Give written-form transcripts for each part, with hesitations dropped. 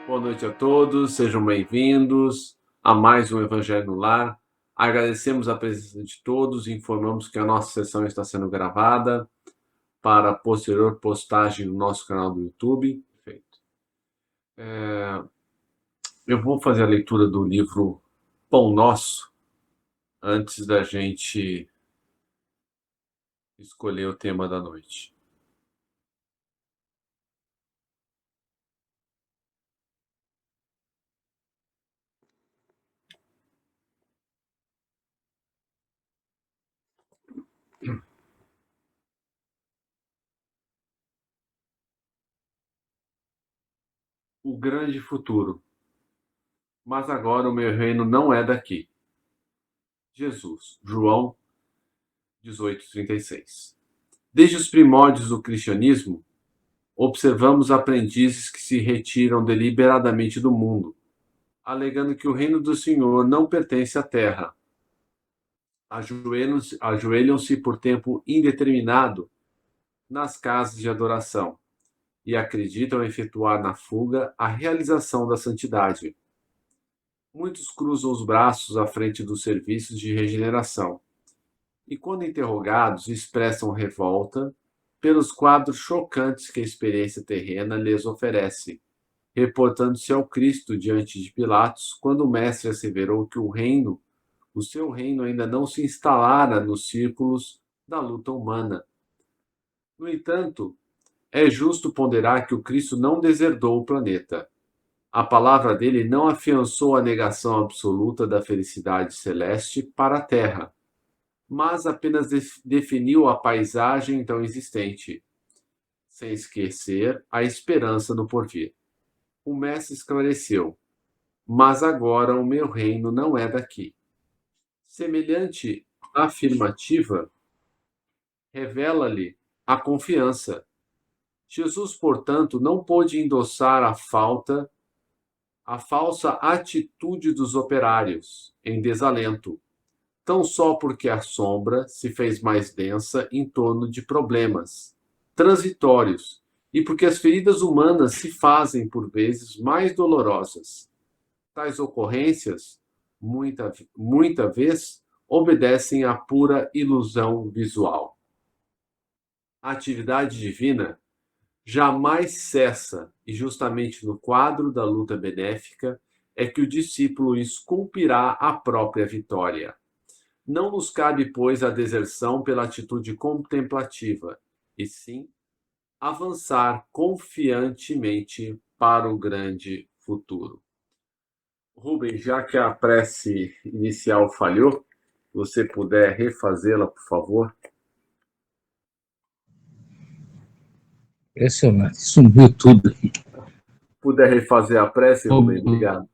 Boa noite a todos, sejam bem-vindos a mais um Evangelho no Lar. Agradecemos a presença de todos e informamos que a nossa sessão está sendo gravada para posterior postagem no nosso canal do YouTube. Perfeito. Eu vou fazer a leitura do livro Pão Nosso antes da gente escolher o tema da noite. O grande futuro. Mas agora o meu reino não é daqui. Jesus, João 18:36. Desde os primórdios do cristianismo, observamos aprendizes que se retiram deliberadamente do mundo, alegando que o reino do Senhor não pertence à terra. Ajoelham-se por tempo indeterminado nas casas de adoração e acreditam efetuar na fuga a realização da santidade. Muitos cruzam os braços à frente dos serviços de regeneração e, quando interrogados, expressam revolta pelos quadros chocantes que a experiência terrena lhes oferece, reportando-se ao Cristo diante de Pilatos, quando o mestre asseverou que o seu reino ainda não se instalara nos círculos da luta humana. No entanto, é justo ponderar que o Cristo não deserdou o planeta. A palavra dele não afiançou a negação absoluta da felicidade celeste para a Terra, mas apenas definiu a paisagem então existente, sem esquecer a esperança no porvir. O mestre esclareceu: mas agora o meu reino não é daqui. Semelhante afirmativa revela-lhe a confiança. Jesus, portanto, não pôde endossar a falsa atitude dos operários em desalento, tão só porque a sombra se fez mais densa em torno de problemas transitórios e porque as feridas humanas se fazem, por vezes, mais dolorosas. Tais ocorrências, muita vez, obedecem à pura ilusão visual. A atividade divina jamais cessa, e justamente no quadro da luta benéfica é que o discípulo esculpirá a própria vitória. Não nos cabe, pois, a deserção pela atitude contemplativa, e sim avançar confiantemente para o grande futuro. Rubem, já que a prece inicial falhou, você puder refazê-la, por favor? Impressionante, sumiu tudo aqui. Puder refazer a prece, Rubem, obrigado.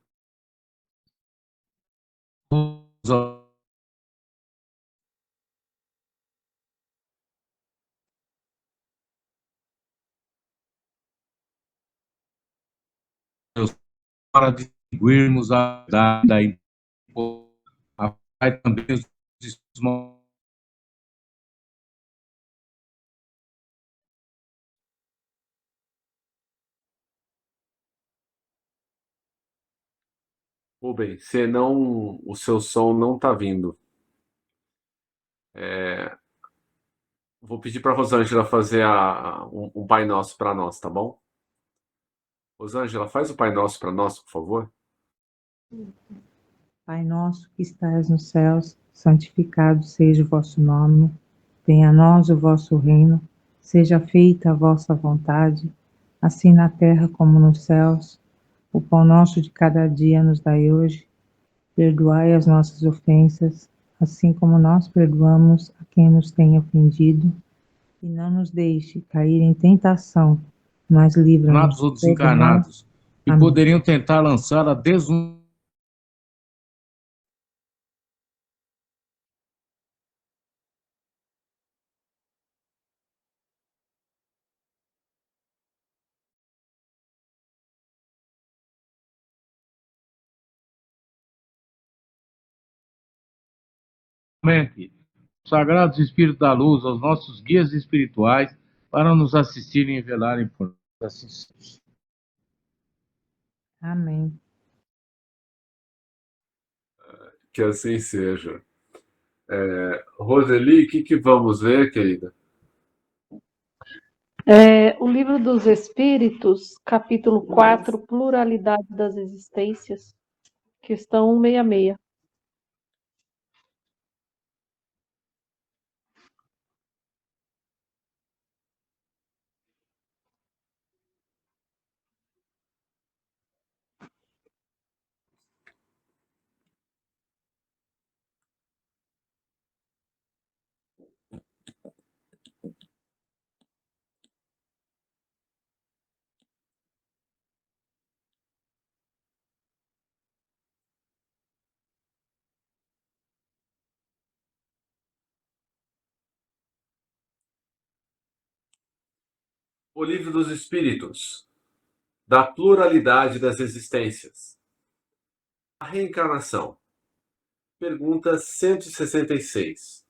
Para distinguirmos a verdade também os Rubem, o seu som não está vindo. Vou pedir para a Rosângela fazer um Pai Nosso para nós, tá bom? Rosângela, faz o Pai Nosso para nós, por favor. Pai nosso que estais nos céus, santificado seja o vosso nome. Venha a nós o vosso reino. Seja feita a vossa vontade, assim na terra como nos céus. O pão nosso de cada dia nos dai hoje. Perdoai as nossas ofensas, assim como nós perdoamos a quem nos tem ofendido. E não nos deixe cair em tentação, mas livra-nos ou desencarnados, que poderiam tentar lançar a sagrados Espíritos da Luz, aos nossos guias espirituais, para nos assistirem e velarem por nós. Assim. Amém. Que assim seja. Roseli, o que vamos ver, querida? O Livro dos Espíritos, capítulo 4, Pluralidade das Existências, questão 166. O Livro dos Espíritos, da pluralidade das existências. A reencarnação. Pergunta 166.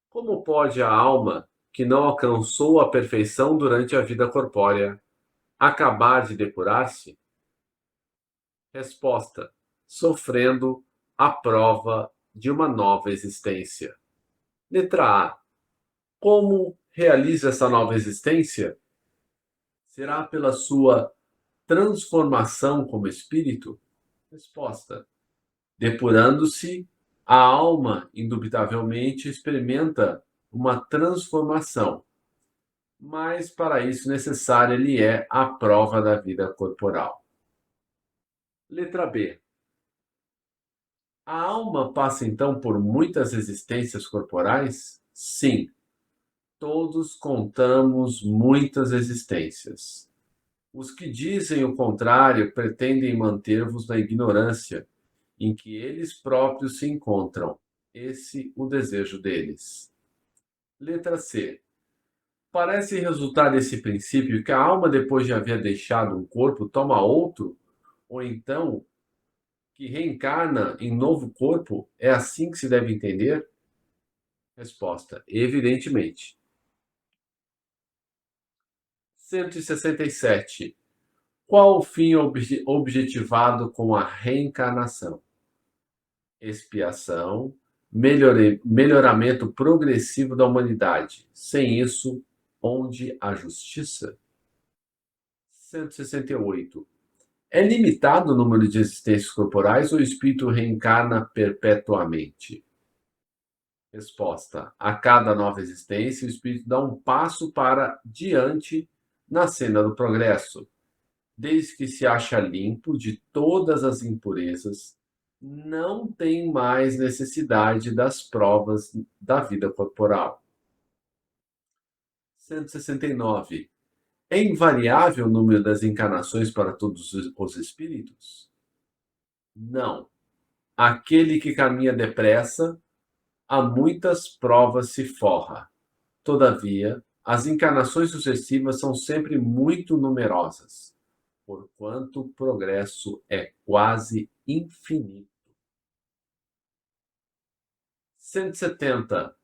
Como pode a alma, que não alcançou a perfeição durante a vida corpórea, acabar de depurar-se? Resposta: sofrendo a prova de uma nova existência. Letra A. Como realiza essa nova existência? Será pela sua transformação como espírito? Resposta: depurando-se, a alma indubitavelmente experimenta uma transformação, mas para isso necessária lhe é a prova da vida corporal. Letra B. A alma passa então por muitas existências corporais? Sim, todos contamos muitas existências. Os que dizem o contrário pretendem manter-vos na ignorância em que eles próprios se encontram. Esse o desejo deles. Letra C. Parece resultar desse princípio que a alma, depois de haver deixado um corpo, toma outro, ou então que reencarna em novo corpo? É assim que se deve entender? Resposta: evidentemente. 167. Qual o fim objetivado com a reencarnação? Expiação, melhoramento progressivo da humanidade. Sem isso, onde a justiça? 168. É limitado o número de existências corporais ou o espírito reencarna perpetuamente? Resposta: a cada nova existência, o espírito dá um passo para diante na senda do progresso. Desde que se acha limpo de todas as impurezas, não tem mais necessidade das provas da vida corporal. 169. É invariável o número das encarnações para todos os espíritos? Não. Aquele que caminha depressa, a muitas provas se forra. Todavia, as encarnações sucessivas são sempre muito numerosas, porquanto o progresso é quase infinito. 170.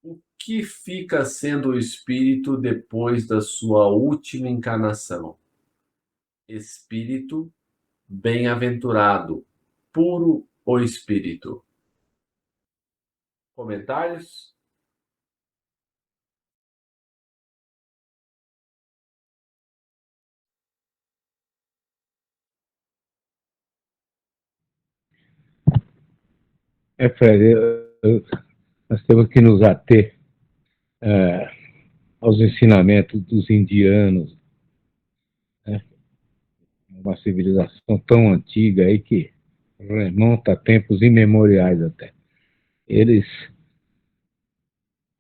O que fica sendo o espírito depois da sua última encarnação? Espírito bem-aventurado, puro o espírito. Comentários? Fred, nós temos que nos ater aos ensinamentos dos indianos, né? Uma civilização tão antiga aí que remonta a tempos imemoriais até. Eles,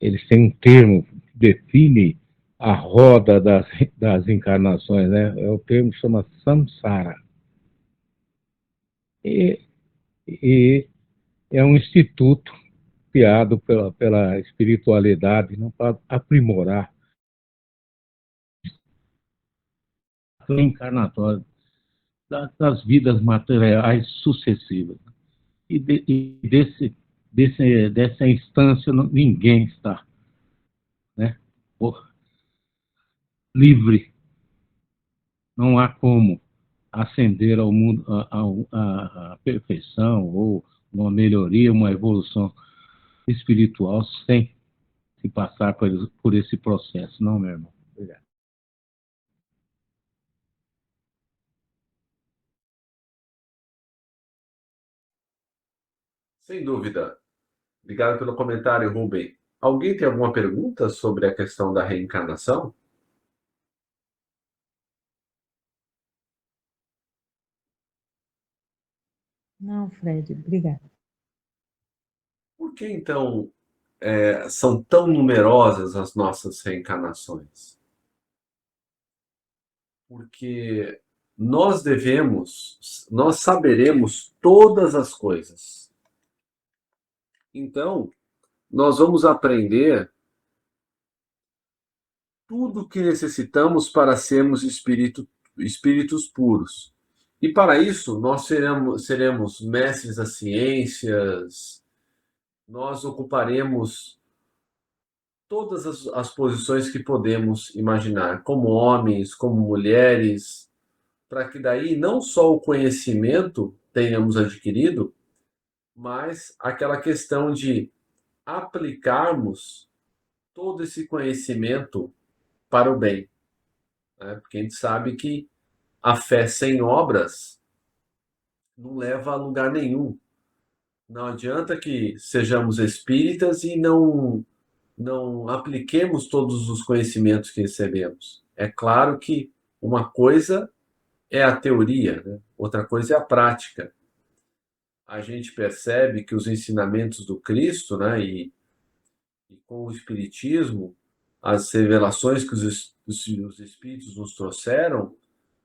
eles têm um termo que define a roda das encarnações, né? O termo chama samsara. E, e é um instituto criado pela espiritualidade, não para aprimorar a encarnatória das vidas materiais sucessivas. Dessa instância ninguém está, né, livre não há como ascender ao mundo, à perfeição ou uma melhoria, uma evolução espiritual sem se passar por esse processo, não, meu irmão? Obrigado. Sem dúvida. Obrigado pelo comentário, Rubem. Alguém tem alguma pergunta sobre a questão da reencarnação? Não, Fred, obrigada. Por que então são tão numerosas as nossas reencarnações? Porque nós saberemos todas as coisas. Então, nós vamos aprender tudo o que necessitamos para sermos espíritos puros. E para isso, nós seremos mestres das ciências, nós ocuparemos todas as posições que podemos imaginar, como homens, como mulheres, para que daí não só o conhecimento tenhamos adquirido, mas aquela questão de aplicarmos todo esse conhecimento para o bem, né? Porque a gente sabe que a fé sem obras não leva a lugar nenhum. Não adianta que sejamos espíritas e não apliquemos todos os conhecimentos que recebemos. É claro que uma coisa é a teoria, né? Outra coisa é a prática. A gente percebe que os ensinamentos do Cristo, né, e com o Espiritismo, as revelações que os Espíritos nos trouxeram,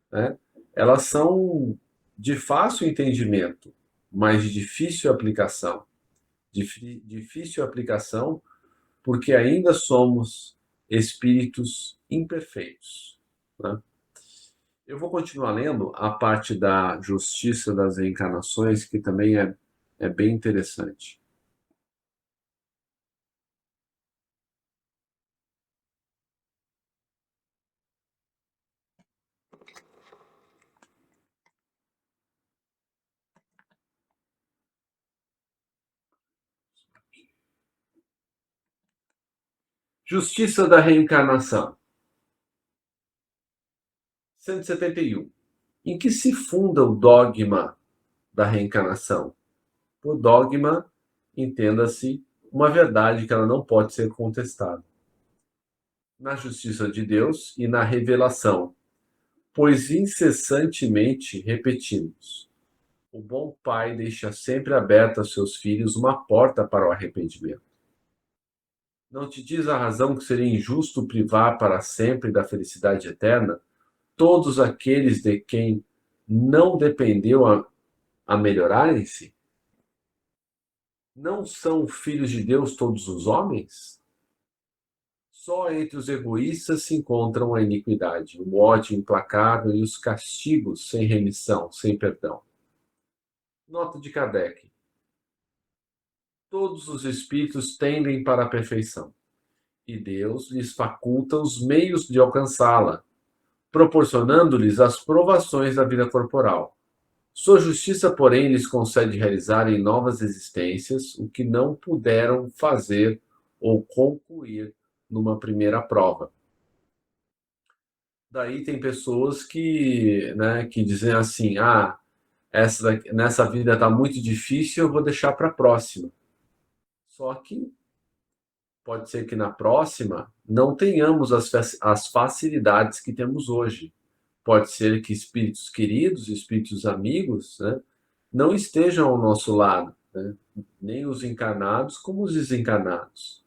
né, elas são de fácil entendimento, mas de difícil aplicação. Difícil aplicação porque ainda somos espíritos imperfeitos, né? Eu vou continuar lendo a parte da justiça das reencarnações, que também é bem interessante. Justiça da reencarnação. 171. Em que se funda o dogma da reencarnação? O dogma, entenda-se, uma verdade que ela não pode ser contestada. Na justiça de Deus e na revelação, pois incessantemente repetimos. O bom pai deixa sempre aberta aos seus filhos uma porta para o arrependimento. Não te diz a razão que seria injusto privar para sempre da felicidade eterna todos aqueles de quem não dependeu a melhorarem-se? Não são filhos de Deus todos os homens? Só entre os egoístas se encontram a iniquidade, o ódio implacável e os castigos sem remissão, sem perdão. Nota de Kardec. Todos os espíritos tendem para a perfeição, e Deus lhes faculta os meios de alcançá-la, proporcionando-lhes as provações da vida corporal. Sua justiça, porém, lhes concede realizar em novas existências o que não puderam fazer ou concluir numa primeira prova. Daí tem pessoas que dizem assim, nessa vida está muito difícil, eu vou deixar para a próxima. Só que pode ser que na próxima não tenhamos as facilidades que temos hoje. Pode ser que espíritos queridos, espíritos amigos, né, não estejam ao nosso lado, né? Nem os encarnados como os desencarnados.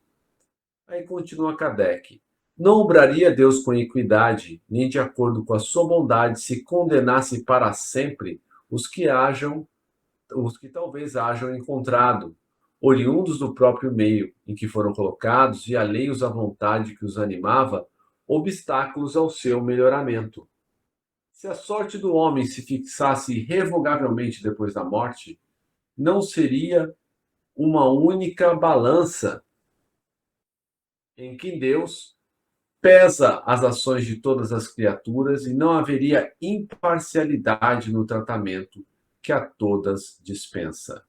Aí continua Kardec. Não obraria Deus com equidade, nem de acordo com a sua bondade, se condenasse para sempre os que talvez hajam encontrado, oriundos do próprio meio em que foram colocados e alheios à vontade que os animava, obstáculos ao seu melhoramento. Se a sorte do homem se fixasse irrevogavelmente depois da morte, não seria uma única balança em que Deus pesa as ações de todas as criaturas e não haveria imparcialidade no tratamento que a todas dispensa.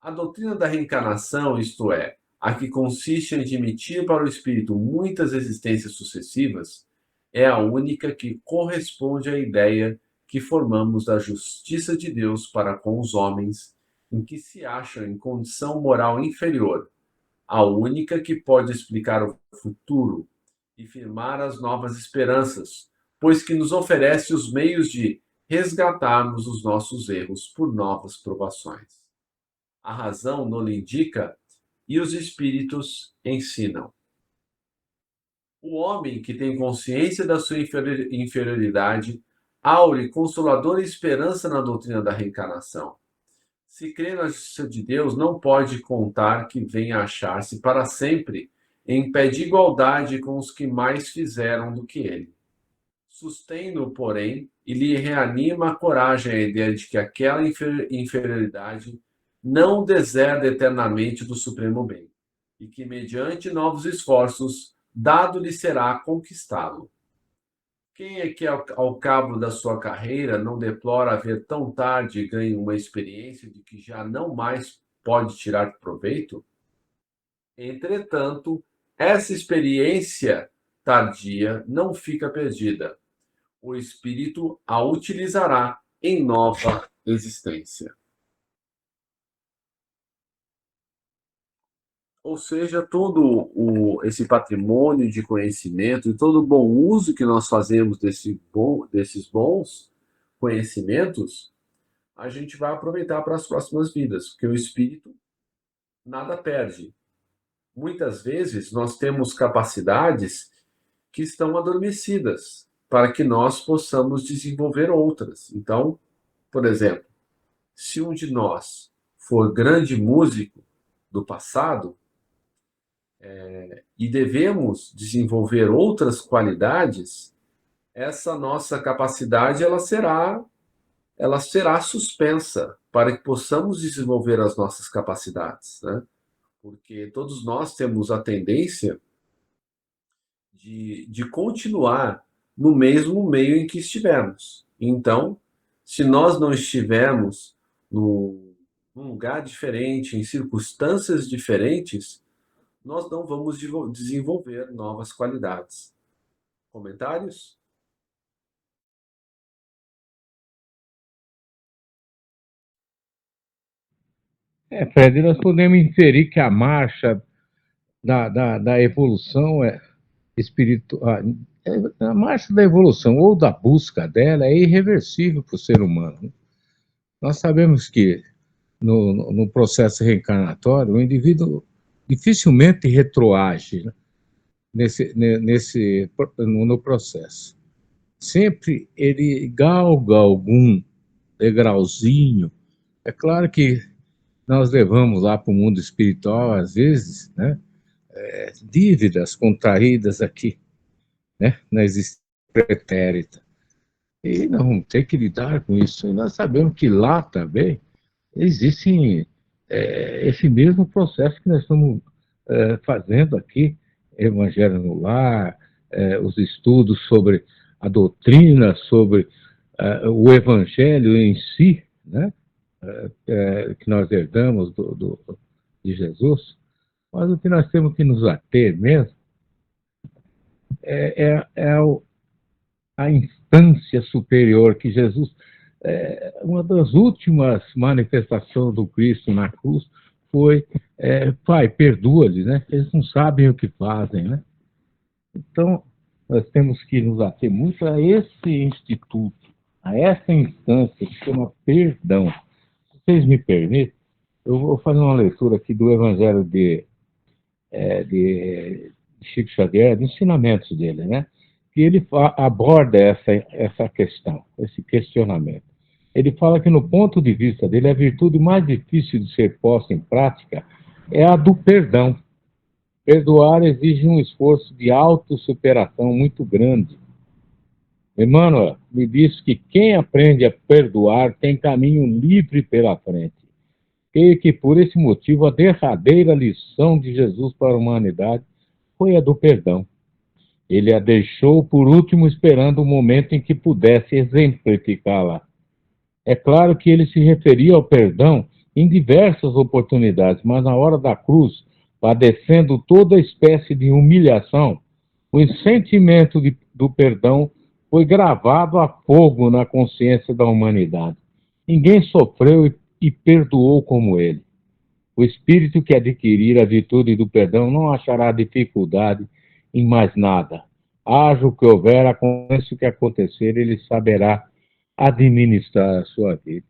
A doutrina da reencarnação, isto é, a que consiste em admitir para o espírito muitas existências sucessivas, é a única que corresponde à ideia que formamos da justiça de Deus para com os homens, em que se acham em condição moral inferior, a única que pode explicar o futuro e firmar as novas esperanças, pois que nos oferece os meios de resgatarmos os nossos erros por novas provações. A razão não lhe indica e os espíritos ensinam. O homem que tem consciência da sua inferioridade aure consoladora esperança na doutrina da reencarnação. Se crê na justiça de Deus, não pode contar que venha a achar-se para sempre em pé de igualdade com os que mais fizeram do que ele. Sustém-no, porém, e lhe reanima a coragem a ideia de que aquela inferioridade não deserda eternamente do supremo bem, e que, mediante novos esforços, dado-lhe será conquistá-lo. Quem é que, ao cabo da sua carreira, não deplora haver tão tarde ganho uma experiência de que já não mais pode tirar proveito? Entretanto, essa experiência tardia não fica perdida. O espírito a utilizará em nova existência. Ou seja, todo esse patrimônio de conhecimento e todo o bom uso que nós fazemos desses bons conhecimentos, a gente vai aproveitar para as próximas vidas, porque o espírito nada perde. Muitas vezes nós temos capacidades que estão adormecidas para que nós possamos desenvolver outras. Então, por exemplo, se um de nós for grande músico do passado, e devemos desenvolver outras qualidades, essa nossa capacidade ela será suspensa para que possamos desenvolver as nossas capacidades, né? Porque todos nós temos a tendência de continuar no mesmo meio em que estivermos. Então, se nós não estivermos num lugar diferente, em circunstâncias diferentes, nós não vamos desenvolver novas qualidades. Comentários? Fred, nós podemos inferir que a marcha da evolução espiritual, a marcha da evolução ou da busca dela é irreversível para o ser humano. Nós sabemos que no processo reencarnatório, o indivíduo dificilmente retroage, né, no processo. Sempre ele galga algum degrauzinho. É claro que nós levamos lá para o mundo espiritual, às vezes, né, dívidas contraídas aqui, né, na existência pretérita. E nós vamos ter que lidar com isso. E nós sabemos que lá também existe esse mesmo processo que nós estamos fazendo aqui, Evangelho no Lar, os estudos sobre a doutrina, sobre o Evangelho em si, né, que nós herdamos de Jesus. Mas o que nós temos que nos ater mesmo a instância superior que Jesus... uma das últimas manifestações do Cristo na cruz foi: Pai, perdoa-lhes, né? Eles não sabem o que fazem, né? Então, nós temos que nos ater muito a esse instituto, a essa instância que chama perdão. Se vocês me permitem, eu vou fazer uma leitura aqui do Evangelho de Chico Xavier, de ensinamentos dele, né? Que ele aborda essa questão, esse questionamento. Ele fala que, no ponto de vista dele, a virtude mais difícil de ser posta em prática é a do perdão. Perdoar exige um esforço de autossuperação muito grande. Emmanuel me disse que quem aprende a perdoar tem caminho livre pela frente. Creio que, por esse motivo, a derradeira lição de Jesus para a humanidade foi a do perdão. Ele a deixou por último, esperando o momento em que pudesse exemplificá-la. É claro que ele se referia ao perdão em diversas oportunidades, mas na hora da cruz, padecendo toda espécie de humilhação, o sentimento do perdão foi gravado a fogo na consciência da humanidade. Ninguém sofreu e perdoou como ele. O espírito que adquirir a virtude do perdão não achará dificuldade em mais nada. Haja o que houver, aconteça o que acontecer, ele saberá administrar a sua vida.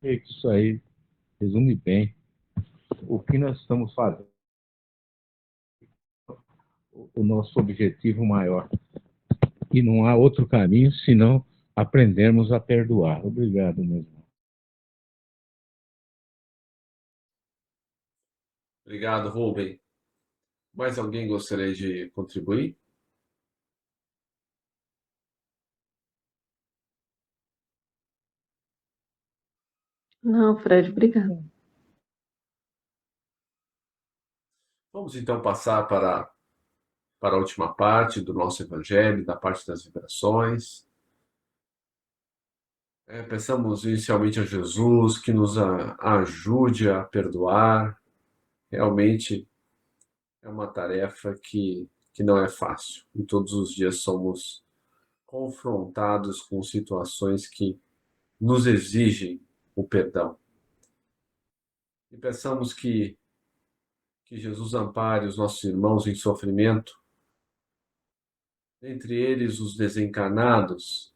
Isso aí resume bem o que nós estamos fazendo, o nosso objetivo maior. E não há outro caminho senão aprendermos a perdoar. Obrigado, meu irmão. Obrigado, Rubem. Mais alguém gostaria de contribuir? Não, Fred, obrigada. Vamos então passar para a última parte do nosso Evangelho, da parte das vibrações. Peçamos inicialmente a Jesus que nos ajude a perdoar. Realmente é uma tarefa que não é fácil. E todos os dias somos confrontados com situações que nos exigem o perdão. E peçamos que Jesus ampare os nossos irmãos em sofrimento, entre eles os desencarnados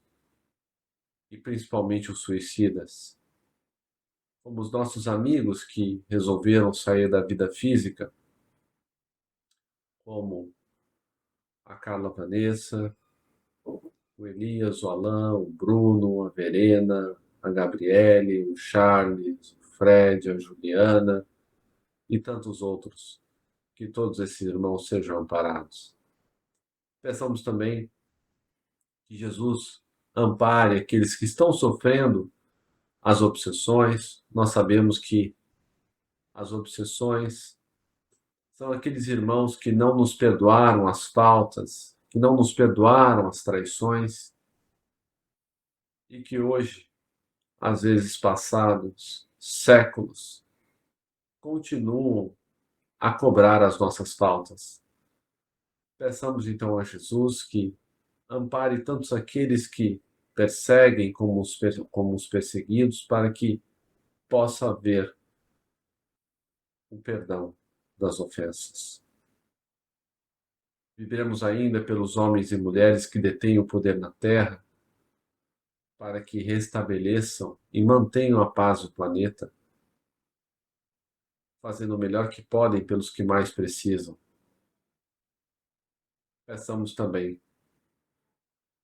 e principalmente os suicidas. Como os nossos amigos que resolveram sair da vida física, como a Carla Vanessa, o Elias, o Alain, o Bruno, a Verena, a Gabriele, o Charles, o Fred, a Juliana e tantos outros. Que todos esses irmãos sejam amparados. Peçamos também que Jesus ampare aqueles que estão sofrendo as obsessões. Nós sabemos que as obsessões são aqueles irmãos que não nos perdoaram as faltas, que não nos perdoaram as traições e que hoje, às vezes passados séculos, continuam a cobrar as nossas faltas. Peçamos então a Jesus que ampare tantos aqueles que perseguem como os perseguidos, para que possa haver o perdão das ofensas. Viveremos ainda pelos homens e mulheres que detêm o poder na Terra, para que restabeleçam e mantenham a paz do planeta, fazendo o melhor que podem pelos que mais precisam. Peçamos também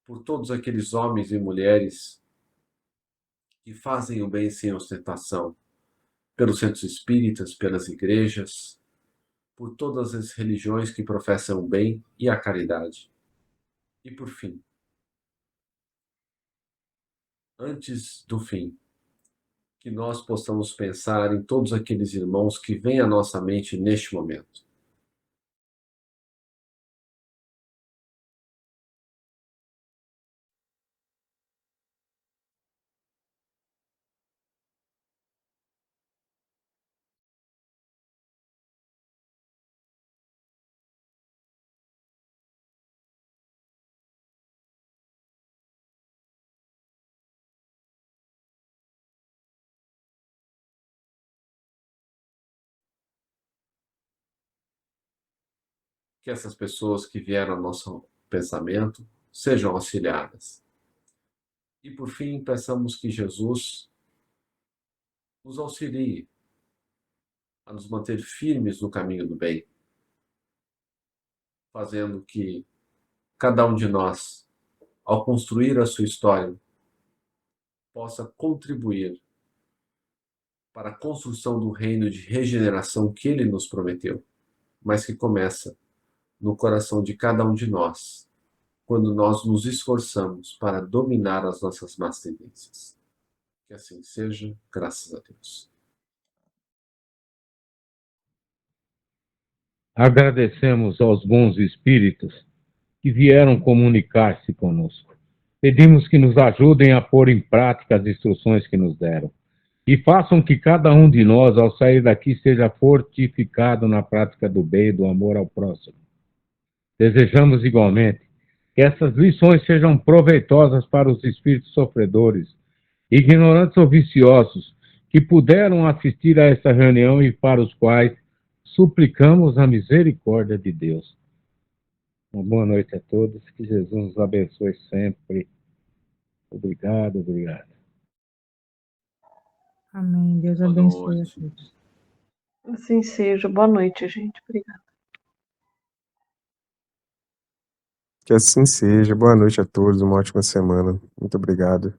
por todos aqueles homens e mulheres que fazem o bem sem ostentação, pelos centros espíritas, pelas igrejas, por todas as religiões que professam o bem e a caridade. E por fim, antes do fim, que nós possamos pensar em todos aqueles irmãos que vêm à nossa mente neste momento. Que essas pessoas que vieram ao nosso pensamento sejam auxiliadas. E por fim, peçamos que Jesus nos auxilie a nos manter firmes no caminho do bem, fazendo que cada um de nós, ao construir a sua história, possa contribuir para a construção do reino de regeneração que ele nos prometeu, mas que começa no coração de cada um de nós, quando nós nos esforçamos para dominar as nossas más tendências. Que assim seja, graças a Deus. Agradecemos aos bons espíritos que vieram comunicar-se conosco. Pedimos que nos ajudem a pôr em prática as instruções que nos deram e façam que cada um de nós, ao sair daqui, seja fortificado na prática do bem e do amor ao próximo. Desejamos igualmente que essas lições sejam proveitosas para os espíritos sofredores, ignorantes ou viciosos, que puderam assistir a esta reunião e para os quais suplicamos a misericórdia de Deus. Uma boa noite a todos, que Jesus nos abençoe sempre. Obrigado, obrigado. Amém. Deus Boa abençoe a noite. todos. Assim seja. Boa noite, gente. Obrigada. Que assim seja. Boa noite a todos, uma ótima semana. Muito obrigado.